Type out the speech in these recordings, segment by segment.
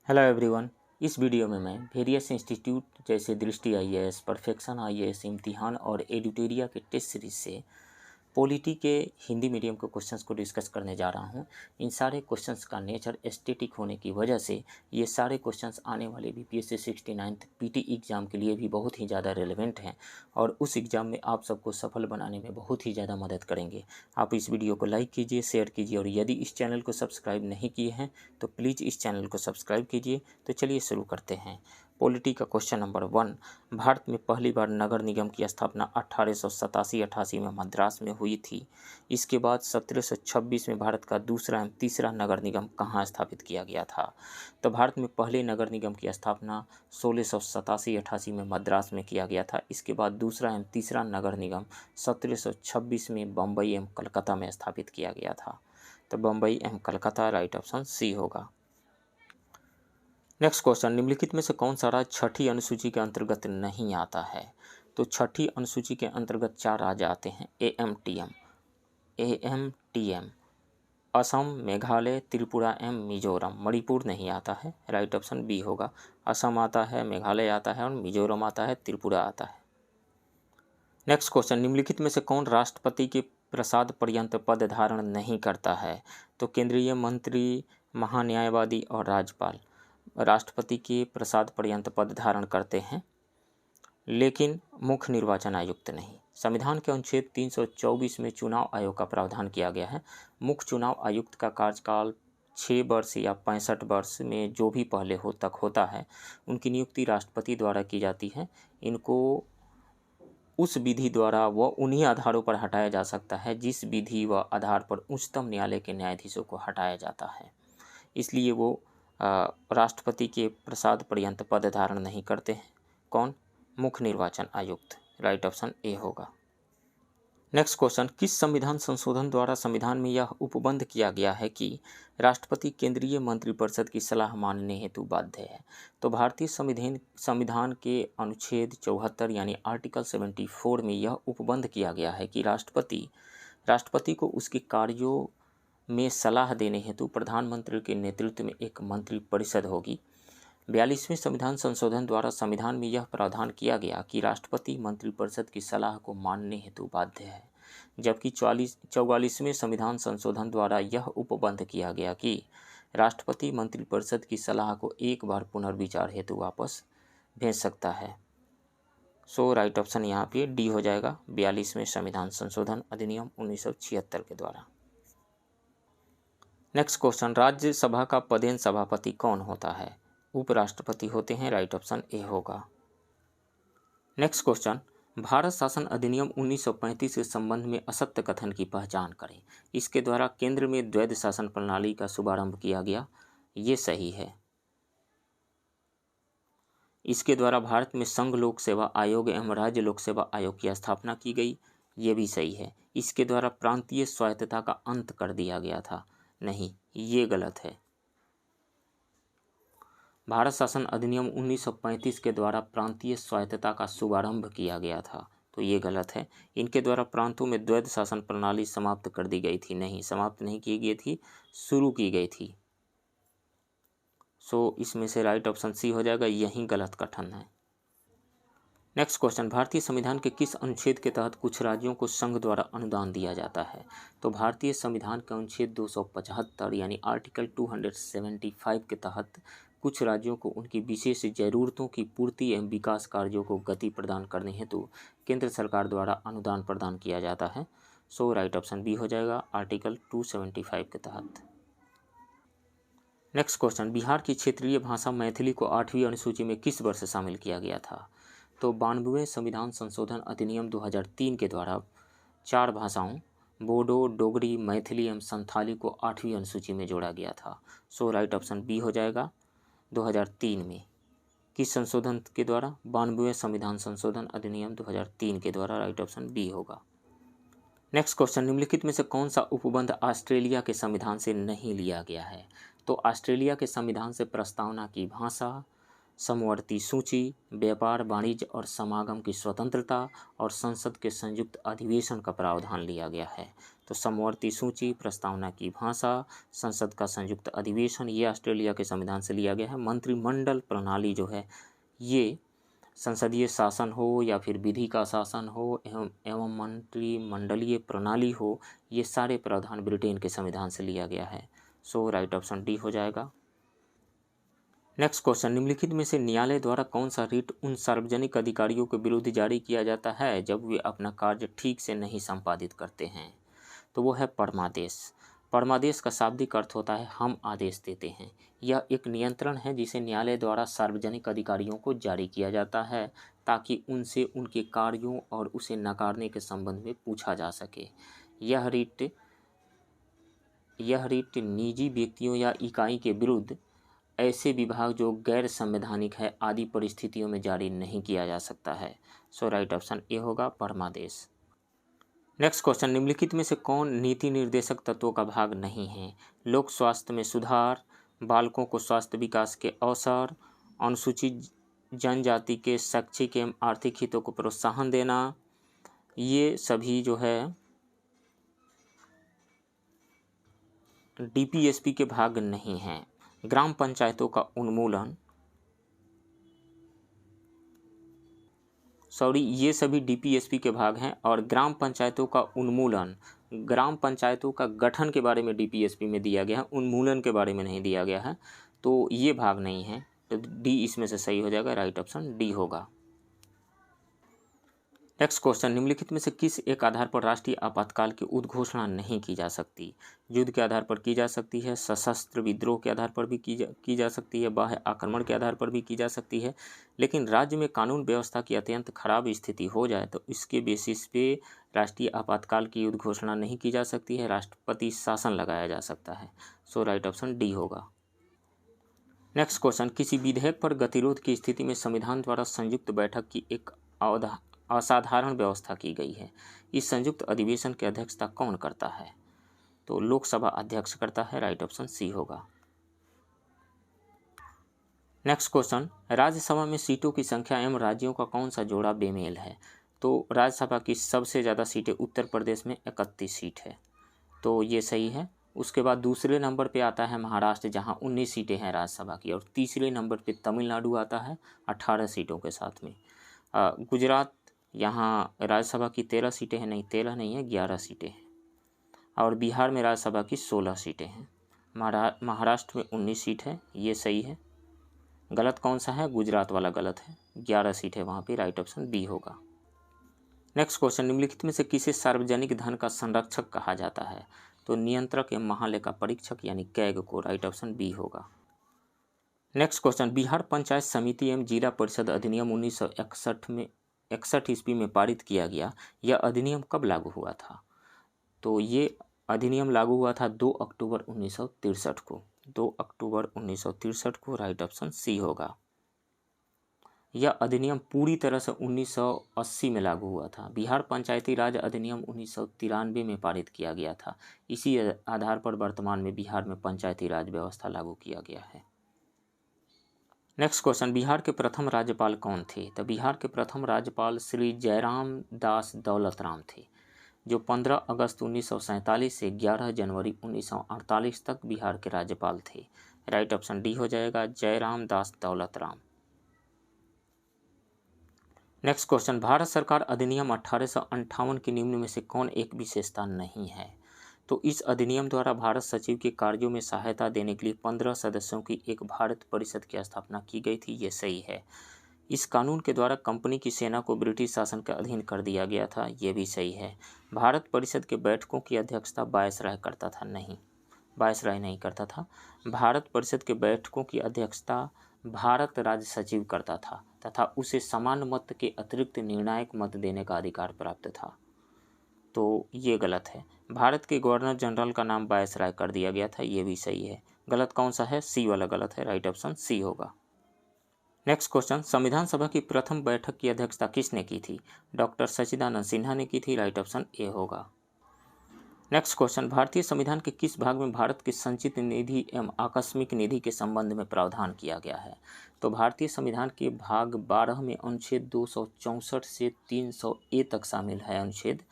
Hello everyone. इस video में मैं वेरियस इंस्टीट्यूट जैसे दृष्टि आईएएस, परफेक्शन आईएएस, इम्तिहान और एडिटोरिया के टेस्ट सीरीज से पॉलिटी के हिंदी मीडियम के क्वेश्चंस को डिस्कस करने जा रहा हूं। इन सारे क्वेश्चंस का नेचर एस्थेटिक होने की वजह से ये सारे क्वेश्चंस आने वाले बीपीएससी 69th पीटी एग्ज़ाम के लिए भी बहुत ही ज़्यादा रेलेवेंट हैं और उस एग्ज़ाम में आप सबको सफल बनाने में बहुत ही ज़्यादा मदद करेंगे। आप इस वीडियो को लाइक कीजिए, शेयर कीजिए और यदि इस चैनल को सब्सक्राइब नहीं किए हैं तो प्लीज़ इस चैनल को सब्सक्राइब कीजिए। तो चलिए शुरू करते हैं। पॉलिटी का क्वेश्चन नंबर 1, भारत में पहली बार नगर निगम की स्थापना 1887-88 में मद्रास में हुई थी। इसके बाद 1726 में भारत का दूसरा एवं तीसरा नगर निगम कहाँ स्थापित किया गया था? तो भारत में पहले नगर निगम की स्थापना 1687-88 में मद्रास में किया गया था। इसके बाद दूसरा एवं तीसरा नगर निगम 1726 में बम्बई एवं कलकत्ता में स्थापित किया गया था। तो बम्बई एवं कलकत्ता राइट ऑप्शन सी होगा। नेक्स्ट क्वेश्चन, निम्नलिखित में से कौन सा राज्य छठी अनुसूची के अंतर्गत नहीं आता है? तो छठी अनुसूची के अंतर्गत 4 राज्य आते हैं एएमटीएम, असम, मेघालय, त्रिपुरा एवं मिजोरम। मणिपुर नहीं आता है, राइट ऑप्शन बी होगा। असम आता है, मेघालय आता है और मिजोरम आता है, त्रिपुरा आता है। नेक्स्ट क्वेश्चन, निम्नलिखित में से कौन राष्ट्रपति के प्रसाद पर्यंत पद धारण नहीं करता है? तो केंद्रीय मंत्री, महान्यायवादी और राज्यपाल राष्ट्रपति के प्रसाद पर्यंत पद धारण करते हैं, लेकिन मुख्य निर्वाचन आयुक्त नहीं। संविधान के अनुच्छेद 324 में चुनाव आयोग का प्रावधान किया गया है। मुख्य चुनाव आयुक्त का कार्यकाल 6 वर्ष या 65 वर्ष में जो भी पहले तक होता है, उनकी नियुक्ति राष्ट्रपति द्वारा की जाती है। इनको उस विधि द्वारा व उन्हीं आधारों पर हटाया जा सकता है जिस विधि व आधार पर उच्चतम न्यायालय के न्यायाधीशों को हटाया जाता है। इसलिए वो राष्ट्रपति के प्रसाद पर्यंत पद धारण नहीं करते हैं। कौन? मुख्य निर्वाचन आयुक्त, राइट ऑप्शन ए होगा। नेक्स्ट क्वेश्चन, किस संविधान संशोधन द्वारा संविधान में यह उपबंध किया गया है कि राष्ट्रपति केंद्रीय मंत्रिपरिषद की सलाह मानने हेतु बाध्य है? तो भारतीय संविधान के अनुच्छेद 74 यानी आर्टिकल 74 में यह उपबंध किया गया है कि राष्ट्रपति को उसके कार्यों में सलाह देने हेतु प्रधानमंत्री के नेतृत्व में एक मंत्रिपरिषद होगी। 42वें संविधान संशोधन द्वारा संविधान में यह प्रावधान किया गया कि राष्ट्रपति मंत्रिपरिषद की सलाह को मानने हेतु बाध्य है, जबकि 44वें संविधान संशोधन द्वारा यह उपबंध किया गया कि राष्ट्रपति मंत्रिपरिषद की सलाह को एक बार पुनर्विचार हेतु वापस भेज सकता है। सो राइट ऑप्शन यहाँ पे डी हो जाएगा, 42वें संविधान संशोधन अधिनियम 1976 के द्वारा। नेक्स्ट क्वेश्चन, राज्यसभा का पदेन सभापति कौन होता है? उपराष्ट्रपति होते हैं, राइट ऑप्शन ए होगा। नेक्स्ट क्वेश्चन, भारत शासन अधिनियम 1935 के संबंध में असत्य कथन की पहचान करें। इसके द्वारा केंद्र में द्वैध शासन प्रणाली का शुभारंभ किया गया, ये सही है। इसके द्वारा भारत में संघ लोक सेवा आयोग एवं राज्य लोक सेवा आयोग की स्थापना की गई, ये भी सही है। इसके द्वारा प्रांतीय स्वायत्तता का अंत कर दिया गया था, नहीं, ये गलत है। भारत शासन अधिनियम 1935 के द्वारा प्रांतीय स्वायत्तता का शुभारंभ किया गया था, तो ये गलत है। इनके द्वारा प्रांतों में द्वैध शासन प्रणाली समाप्त कर दी गई थी, नहीं, समाप्त नहीं की गई थी, शुरू की गई थी। सो इसमें से राइट ऑप्शन सी हो जाएगा, यही गलत कथन है। नेक्स्ट क्वेश्चन, भारतीय संविधान के किस अनुच्छेद के तहत कुछ राज्यों को संघ द्वारा अनुदान दिया जाता है? तो भारतीय संविधान के अनुच्छेद 275 यानी आर्टिकल 275 के तहत कुछ राज्यों को उनकी विशेष जरूरतों की पूर्ति एवं विकास कार्यों को गति प्रदान करने हेतु केंद्र सरकार द्वारा अनुदान प्रदान किया जाता है। सो राइट ऑप्शन बी हो जाएगा, आर्टिकल 275 के तहत। नेक्स्ट क्वेश्चन, बिहार की क्षेत्रीय भाषा मैथिली को 8वीं अनुसूची में किस वर्ष शामिल किया गया था? तो 92वें संविधान संशोधन अधिनियम 2003 के द्वारा 4 भाषाओं बोडो, डोगरी, मैथिली एवं संथाली को 8वीं अनुसूची में जोड़ा गया था। सो राइट ऑप्शन बी हो जाएगा, 2003 में। किस संशोधन के द्वारा? 92वें संविधान संशोधन अधिनियम 2003 के द्वारा, राइट ऑप्शन बी होगा। नेक्स्ट क्वेश्चन, निम्नलिखित में से कौन सा उपबंध ऑस्ट्रेलिया के संविधान से नहीं लिया गया है? तो ऑस्ट्रेलिया के संविधान से प्रस्तावना की भाषा, समवर्ती सूची, व्यापार, वाणिज्य और समागम की स्वतंत्रता और संसद के संयुक्त अधिवेशन का प्रावधान लिया गया है। तो समवर्ती सूची, प्रस्तावना की भाषा, संसद का संयुक्त अधिवेशन, ये ऑस्ट्रेलिया के संविधान से लिया गया है। मंत्रिमंडल प्रणाली जो है ये संसदीय शासन हो या फिर विधि का शासन हो एवं मंत्रिमंडलीय प्रणाली हो, ये सारे प्रावधान ब्रिटेन के संविधान से लिया गया है। सो राइट ऑप्शन डी हो जाएगा। नेक्स्ट क्वेश्चन, निम्नलिखित में से न्यायालय द्वारा कौन सा रिट उन सार्वजनिक अधिकारियों के विरुद्ध जारी किया जाता है जब वे अपना कार्य ठीक से नहीं संपादित करते हैं? तो वो है परमादेश। परमादेश का शाब्दिक अर्थ होता है हम आदेश देते हैं। यह एक नियंत्रण है जिसे न्यायालय द्वारा सार्वजनिक अधिकारियों को जारी किया जाता है ताकि उनसे उनके कार्यों और उसे नकारने के संबंध में पूछा जा सके। यह रिट निजी व्यक्तियों या इकाई के विरुद्ध ऐसे विभाग जो गैर संवैधानिक है आदि परिस्थितियों में जारी नहीं किया जा सकता है। सो राइट ऑप्शन ए होगा परमादेश। नेक्स्ट क्वेश्चन, निम्नलिखित में से कौन नीति निर्देशक तत्वों का भाग नहीं है? लोक स्वास्थ्य में सुधार, बालकों को स्वास्थ्य विकास के अवसर, अनुसूचित जनजाति के शैक्षिक एवं आर्थिक हितों को प्रोत्साहन देना, ये सभी जो है डीपीएसपी के भाग नहीं हैं। ग्राम पंचायतों का उन्मूलन, ये सभी डीपीएसपी के भाग हैं। और ग्राम पंचायतों का उन्मूलन, ग्राम पंचायतों का गठन के बारे में डीपीएसपी में दिया गया है, उन्मूलन के बारे में नहीं दिया गया है, तो ये भाग नहीं है। तो डी इसमें से सही हो जाएगा, राइट ऑप्शन डी होगा। नेक्स्ट क्वेश्चन, निम्नलिखित में से किस एक आधार पर राष्ट्रीय आपातकाल की उद्घोषणा नहीं की जा सकती? युद्ध के आधार पर की जा सकती है, सशस्त्र विद्रोह के आधार पर भी की जा सकती है, बाह्य आक्रमण के आधार पर भी की जा सकती है, लेकिन राज्य में कानून व्यवस्था की अत्यंत खराब स्थिति हो जाए तो इसके बेसिस पे राष्ट्रीय आपातकाल की उद्घोषणा नहीं की जा सकती है, राष्ट्रपति शासन लगाया जा सकता है। सो राइट ऑप्शन डी होगा। नेक्स्ट क्वेश्चन, किसी विधेयक पर गतिरोध की स्थिति में संविधान द्वारा संयुक्त बैठक की एक असाधारण व्यवस्था की गई है। इस संयुक्त अधिवेशन की अध्यक्षता कौन करता है? तो लोकसभा अध्यक्ष करता है, राइट ऑप्शन सी होगा। नेक्स्ट क्वेश्चन, राज्यसभा में सीटों की संख्या एवं राज्यों का कौन सा जोड़ा बेमेल है? तो राज्यसभा की सबसे ज़्यादा सीटें उत्तर प्रदेश में 31 सीट है, तो ये सही है। उसके बाद दूसरे नंबर पे आता है महाराष्ट्र जहां 19 सीटें हैं राज्यसभा की, और तीसरे नंबर पे तमिलनाडु आता है 18 सीटों के साथ में। गुजरात, यहाँ राज्यसभा की 13 सीटें हैं, नहीं 13 नहीं है 11 सीटें हैं, और बिहार में राज्यसभा की 16 सीटें हैं। महाराष्ट्र में 19 सीट है, ये सही है। गलत कौन सा है? गुजरात वाला गलत है, 11 सीट है वहाँ पे, राइट ऑप्शन बी होगा। नेक्स्ट क्वेश्चन, निम्नलिखित में से किसे सार्वजनिक धन का संरक्षक कहा जाता है? तो नियंत्रक एवं महालेखा परीक्षक यानी कैग को, राइट ऑप्शन बी होगा। नेक्स्ट क्वेश्चन, बिहार पंचायत समिति एवं जिला परिषद अधिनियम 1961 ईस्वी में पारित किया गया। यह अधिनियम कब लागू हुआ था? तो ये अधिनियम लागू हुआ था 2 अक्टूबर 1963 को, 2 अक्टूबर 1963 को, राइट ऑप्शन सी होगा। यह अधिनियम पूरी तरह से 1980 में लागू हुआ था। बिहार पंचायती राज अधिनियम 1993 में पारित किया गया था। इसी आधार पर वर्तमान में बिहार में पंचायती राज व्यवस्था लागू किया गया है। नेक्स्ट क्वेश्चन, बिहार के प्रथम राज्यपाल कौन थे? तो बिहार के प्रथम राज्यपाल श्री जयराम दास दौलतराम थे, जो 15 अगस्त 1947 से 11 जनवरी 1948 तक बिहार के राज्यपाल थे। राइट ऑप्शन डी हो जाएगा, जयराम दास दौलतराम। नेक्स्ट क्वेश्चन, भारत सरकार अधिनियम 1858 के निम्न में से कौन एक विशेषता नहीं है? तो इस अधिनियम द्वारा भारत सचिव के कार्यों में सहायता देने के लिए 15 सदस्यों की एक भारत परिषद की स्थापना की गई थी, ये सही है। इस कानून के द्वारा कंपनी की सेना को ब्रिटिश शासन के अधीन कर दिया गया था, ये भी सही है। भारत परिषद के बैठकों की अध्यक्षता वायसराय करता था, नहीं, वायसराय नहीं करता था। भारत परिषद के बैठकों की अध्यक्षता भारत राज्य सचिव करता था तथा उसे समान मत के अतिरिक्त निर्णायक मत देने का अधिकार प्राप्त था, तो ये गलत है। भारत के गवर्नर जनरल का नाम वायसराय कर दिया गया था, ये भी सही है। गलत कौन सा है? सी वाला गलत है, राइट ऑप्शन सी होगा। नेक्स्ट क्वेश्चन, संविधान सभा की प्रथम बैठक की अध्यक्षता किसने की थी? डॉक्टर सच्चिदानंद सिन्हा ने की थी, राइट ऑप्शन ए होगा। नेक्स्ट क्वेश्चन, भारतीय संविधान के किस भाग में भारत की संचित निधि एवं आकस्मिक निधि के संबंध में प्रावधान किया गया है? तो भारतीय संविधान के भाग 12 में अनुच्छेद 264 से 300 ए तक शामिल है अनुच्छेद,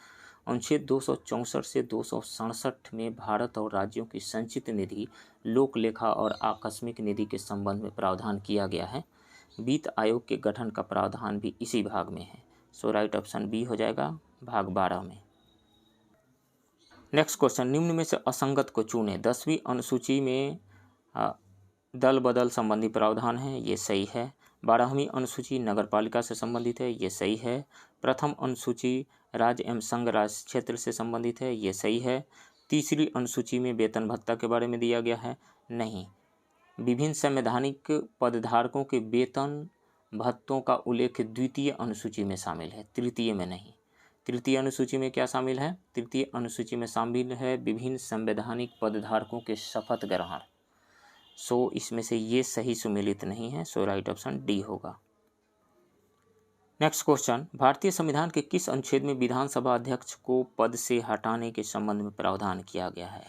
अनुच्छेद 264 से 267 में भारत और राज्यों की संचित निधि, लोक लेखा और आकस्मिक निधि के संबंध में प्रावधान किया गया है। वित्त आयोग के गठन का प्रावधान भी इसी भाग में है। सो राइट ऑप्शन बी हो जाएगा भाग 12 में। नेक्स्ट क्वेश्चन, निम्न में से असंगत को चुनें। 10वीं अनुसूची में दल बदल संबंधी प्रावधान है, ये सही है। 12वीं अनुसूची नगरपालिका से संबंधित है, ये सही है। प्रथम अनुसूची राज्य एवं संघ राज क्षेत्र से संबंधित है, ये सही है। तीसरी अनुसूची में वेतन भत्ता के बारे में दिया गया है, नहीं। विभिन्न संवैधानिक पदधारकों के वेतन भत्तों का उल्लेख द्वितीय अनुसूची में शामिल है, तृतीय में नहीं। तृतीय अनुसूची में क्या शामिल है? तृतीय अनुसूची में शामिल है विभिन्न संवैधानिक पदधारकों के शपथ ग्रहण। सो इसमें से ये सही सुमेलित नहीं है। सो राइट ऑप्शन डी होगा। नेक्स्ट क्वेश्चन, भारतीय संविधान के किस अनुच्छेद में विधानसभा अध्यक्ष को पद से हटाने के संबंध में प्रावधान किया गया है?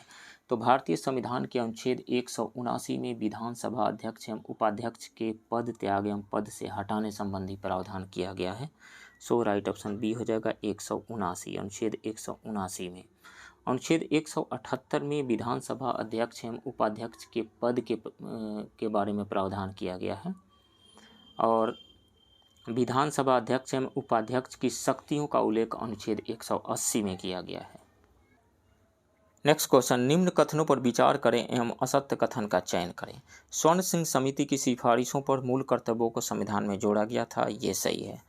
तो भारतीय संविधान के अनुच्छेद 179 में विधानसभा अध्यक्ष एवं उपाध्यक्ष के पद त्याग एवं पद से हटाने संबंधी प्रावधान किया गया है। सो राइट ऑप्शन बी हो जाएगा 179, अनुच्छेद 179 में। अनुच्छेद 178 में विधानसभा अध्यक्ष एवं उपाध्यक्ष के पद के बारे में प्रावधान किया गया है और विधानसभा अध्यक्ष एवं उपाध्यक्ष की शक्तियों का उल्लेख अनुच्छेद 180 में किया गया है। नेक्स्ट क्वेश्चन, निम्न कथनों पर विचार करें एवं असत्य कथन का चयन करें। स्वर्ण सिंह समिति की सिफारिशों पर मूल कर्तव्यों को संविधान में जोड़ा गया था, ये सही है।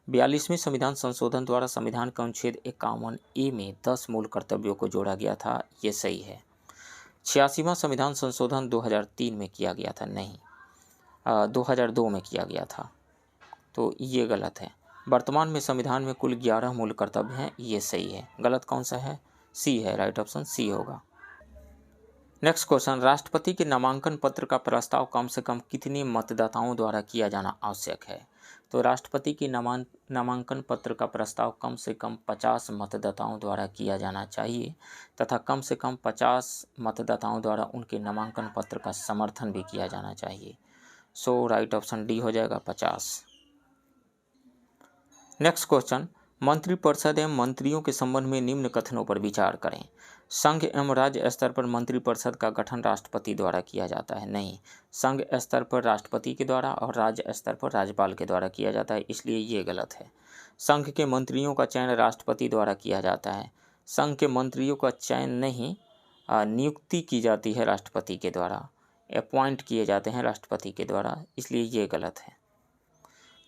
42वें संविधान संशोधन द्वारा संविधान के अनुच्छेद 51A में 10 मूल कर्तव्यों को जोड़ा गया था, ये सही है। 86वां संविधान संशोधन 2003 में किया गया था, नहीं 2002 में किया गया था, तो ये गलत है। वर्तमान में संविधान में कुल 11 मूल कर्तव्य हैं, ये सही है। गलत कौन सा है? सी है, राइट ऑप्शन सी होगा। नेक्स्ट क्वेश्चन, राष्ट्रपति के नामांकन पत्र का प्रस्ताव कम से कम कितने मतदाताओं द्वारा किया जाना आवश्यक है? तो राष्ट्रपति की नामांकन पत्र का प्रस्ताव कम से कम 50 मतदाताओं द्वारा किया जाना चाहिए तथा कम से कम 50 मतदाताओं द्वारा उनके नामांकन पत्र का समर्थन भी किया जाना चाहिए। सो राइट ऑप्शन डी हो जाएगा 50। नेक्स्ट क्वेश्चन, मंत्रिपरिषद एवं मंत्रियों के संबंध में निम्न कथनों पर विचार करें। संघ एवं राज्य स्तर पर मंत्रिपरिषद का गठन राष्ट्रपति द्वारा किया जाता है, नहीं। संघ स्तर पर राष्ट्रपति के द्वारा और राज्य स्तर पर राज्यपाल के द्वारा किया जाता है, इसलिए ये गलत है। संघ के मंत्रियों का चयन राष्ट्रपति द्वारा किया जाता है। संघ के मंत्रियों का चयन नहीं, नियुक्ति की जाती है राष्ट्रपति के द्वारा, अपॉइंट किए जाते हैं राष्ट्रपति के द्वारा, इसलिए ये गलत है।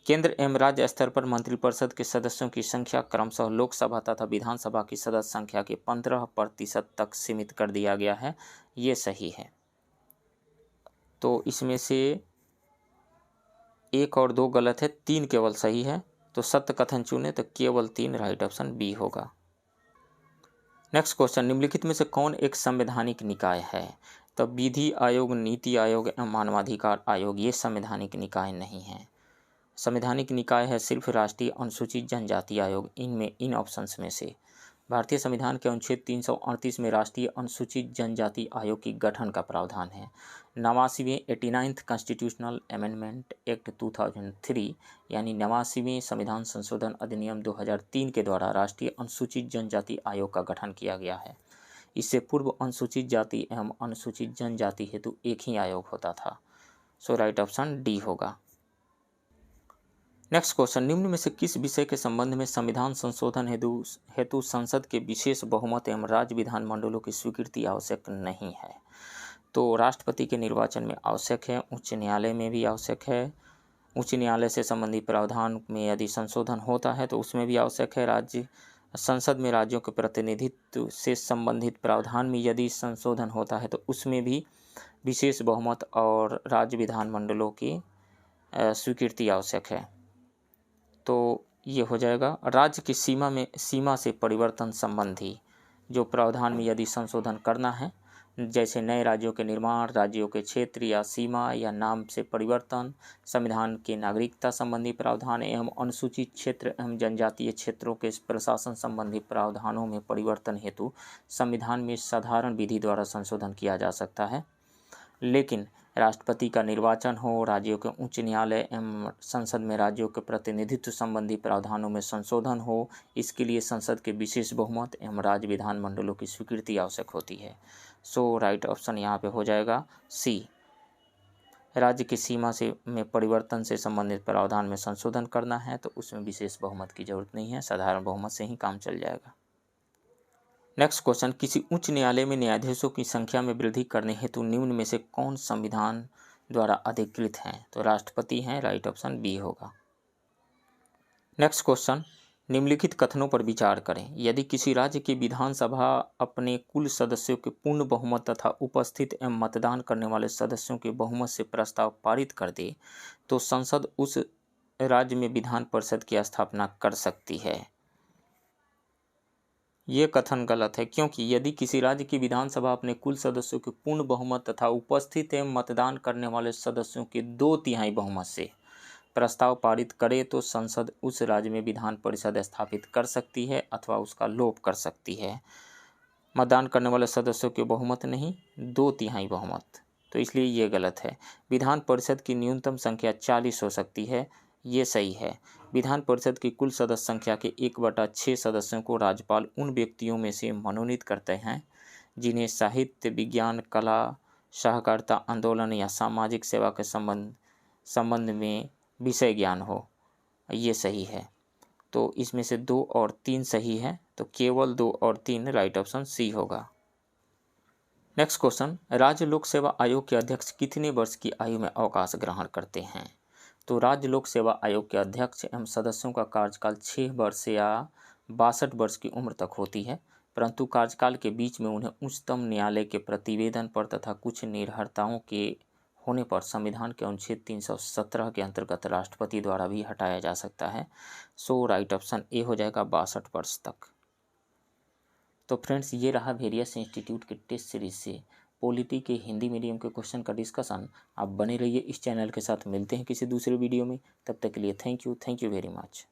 केंद्र एवं राज्य स्तर पर मंत्रिपरिषद के सदस्यों की संख्या क्रमशः लोकसभा तथा विधानसभा की सदस्य संख्या के 15% तक सीमित कर दिया गया है, ये सही है। तो इसमें से 1 और 2 गलत है, 3 केवल सही है। तो सत्य कथन चुने तो केवल 3, राइट ऑप्शन बी होगा। नेक्स्ट क्वेश्चन, निम्नलिखित में से कौन एक संवैधानिक निकाय है? तो विधि आयोग, नीति आयोग एवं मानवाधिकार आयोग ये संवैधानिक निकाय नहीं है। संवैधानिक निकाय है सिर्फ राष्ट्रीय अनुसूचित जनजाति आयोग। इनमें इन ऑप्शंस में से भारतीय संविधान के अनुच्छेद 338 में राष्ट्रीय अनुसूचित जनजाति आयोग की गठन का प्रावधान है। 89वें 89th कॉन्स्टिट्यूशनल अमेंडमेंट एक्ट 2003 यानी 89वें संविधान संशोधन अधिनियम 2003 के द्वारा राष्ट्रीय अनुसूचित जनजाति आयोग का गठन किया गया है। इससे पूर्व अनुसूचित जाति एवं अनुसूचित जनजाति हेतु एक ही आयोग होता था। सो राइट ऑप्शन डी होगा। नेक्स्ट क्वेश्चन, निम्न में से किस विषय के संबंध में संविधान संशोधन हेतु संसद के विशेष बहुमत एवं राज्य विधानमंडलों की स्वीकृति आवश्यक नहीं है? तो राष्ट्रपति के निर्वाचन में आवश्यक है, उच्च न्यायालय में भी आवश्यक है। उच्च न्यायालय से संबंधित प्रावधान में यदि संशोधन होता है तो उसमें भी आवश्यक है। राज्य संसद में राज्यों के प्रतिनिधित्व से संबंधित प्रावधान में यदि संशोधन होता है तो उसमें भी विशेष बहुमत और राज्य विधानमंडलों की स्वीकृति आवश्यक है। तो ये हो जाएगा। राज्य की सीमा से परिवर्तन संबंधी जो प्रावधान में यदि संशोधन करना है, जैसे नए राज्यों के निर्माण, राज्यों के क्षेत्र या सीमा या नाम से परिवर्तन, संविधान के नागरिकता संबंधी प्रावधान एवं अनुसूचित क्षेत्र एवं जनजातीय क्षेत्रों के प्रशासन संबंधी प्रावधानों में परिवर्तन हेतु संविधान में साधारण विधि द्वारा संशोधन किया जा सकता है। लेकिन राष्ट्रपति का निर्वाचन हो, राज्यों के उच्च न्यायालय एवं संसद में राज्यों के प्रतिनिधित्व संबंधी प्रावधानों में संशोधन हो, इसके लिए संसद के विशेष बहुमत एवं राज्य विधानमंडलों की स्वीकृति आवश्यक होती है। सो राइट ऑप्शन यहाँ पे हो जाएगा सी। राज्य की सीमा से में परिवर्तन से संबंधित प्रावधान में संशोधन करना है तो उसमें विशेष बहुमत की जरूरत नहीं है, साधारण बहुमत से ही काम चल जाएगा। नेक्स्ट क्वेश्चन, किसी उच्च न्यायालय में न्यायाधीशों की संख्या में वृद्धि करने हेतु निम्न में से कौन संविधान द्वारा अधिकृत हैं? तो राष्ट्रपति हैं, राइट ऑप्शन बी होगा। नेक्स्ट क्वेश्चन, निम्नलिखित कथनों पर विचार करें। यदि किसी राज्य की विधानसभा अपने कुल सदस्यों के पूर्ण बहुमत तथा उपस्थित एवं मतदान करने वाले सदस्यों के बहुमत से प्रस्ताव पारित कर दे तो संसद उस राज्य में विधान परिषद की स्थापना कर सकती है। ये कथन गलत है, क्योंकि यदि किसी राज्य की विधानसभा अपने कुल सदस्यों के पूर्ण बहुमत तथा उपस्थित एवं मतदान करने वाले सदस्यों के 2/3 बहुमत से प्रस्ताव पारित करे तो संसद उस राज्य में विधान परिषद स्थापित कर सकती है अथवा उसका लोप कर सकती है। मतदान करने वाले सदस्यों के बहुमत नहीं, 2/3 बहुमत, तो इसलिए ये गलत है। विधान परिषद की न्यूनतम संख्या 40 हो सकती है, ये सही है। विधान परिषद की कुल सदस्य संख्या के 1/6 सदस्यों को राज्यपाल उन व्यक्तियों में से मनोनीत करते हैं जिन्हें साहित्य, विज्ञान, कला, सहकारिता आंदोलन या सामाजिक सेवा के संबंध में विषय ज्ञान हो, ये सही है। तो इसमें से 2 और 3 सही है, तो केवल 2 और 3 राइट ऑप्शन सी होगा। नेक्स्ट क्वेश्चन, राज्य लोक सेवा आयोग के अध्यक्ष कितने वर्ष की आयु में अवकाश ग्रहण करते हैं? तो राज्य लोक सेवा आयोग के अध्यक्ष एवं सदस्यों का कार्यकाल 6 वर्ष या 62 वर्ष की उम्र तक होती है, परंतु कार्यकाल के बीच में उन्हें उच्चतम न्यायालय के प्रतिवेदन पर तथा कुछ निर्भरताओं के होने पर संविधान के अनुच्छेद 317 के अंतर्गत राष्ट्रपति द्वारा भी हटाया जा सकता है। सो राइट ऑप्शन ए हो जाएगा 62 वर्ष तक। तो फ्रेंड्स, ये रहा वेरियस इंस्टीट्यूट के टेस्ट सीरीज से पॉलिटी के हिंदी मीडियम के क्वेश्चन का डिस्कशन। आप बने रहिए इस चैनल के साथ। मिलते हैं किसी दूसरे वीडियो में, तब तक के लिए थैंक यू वेरी मच।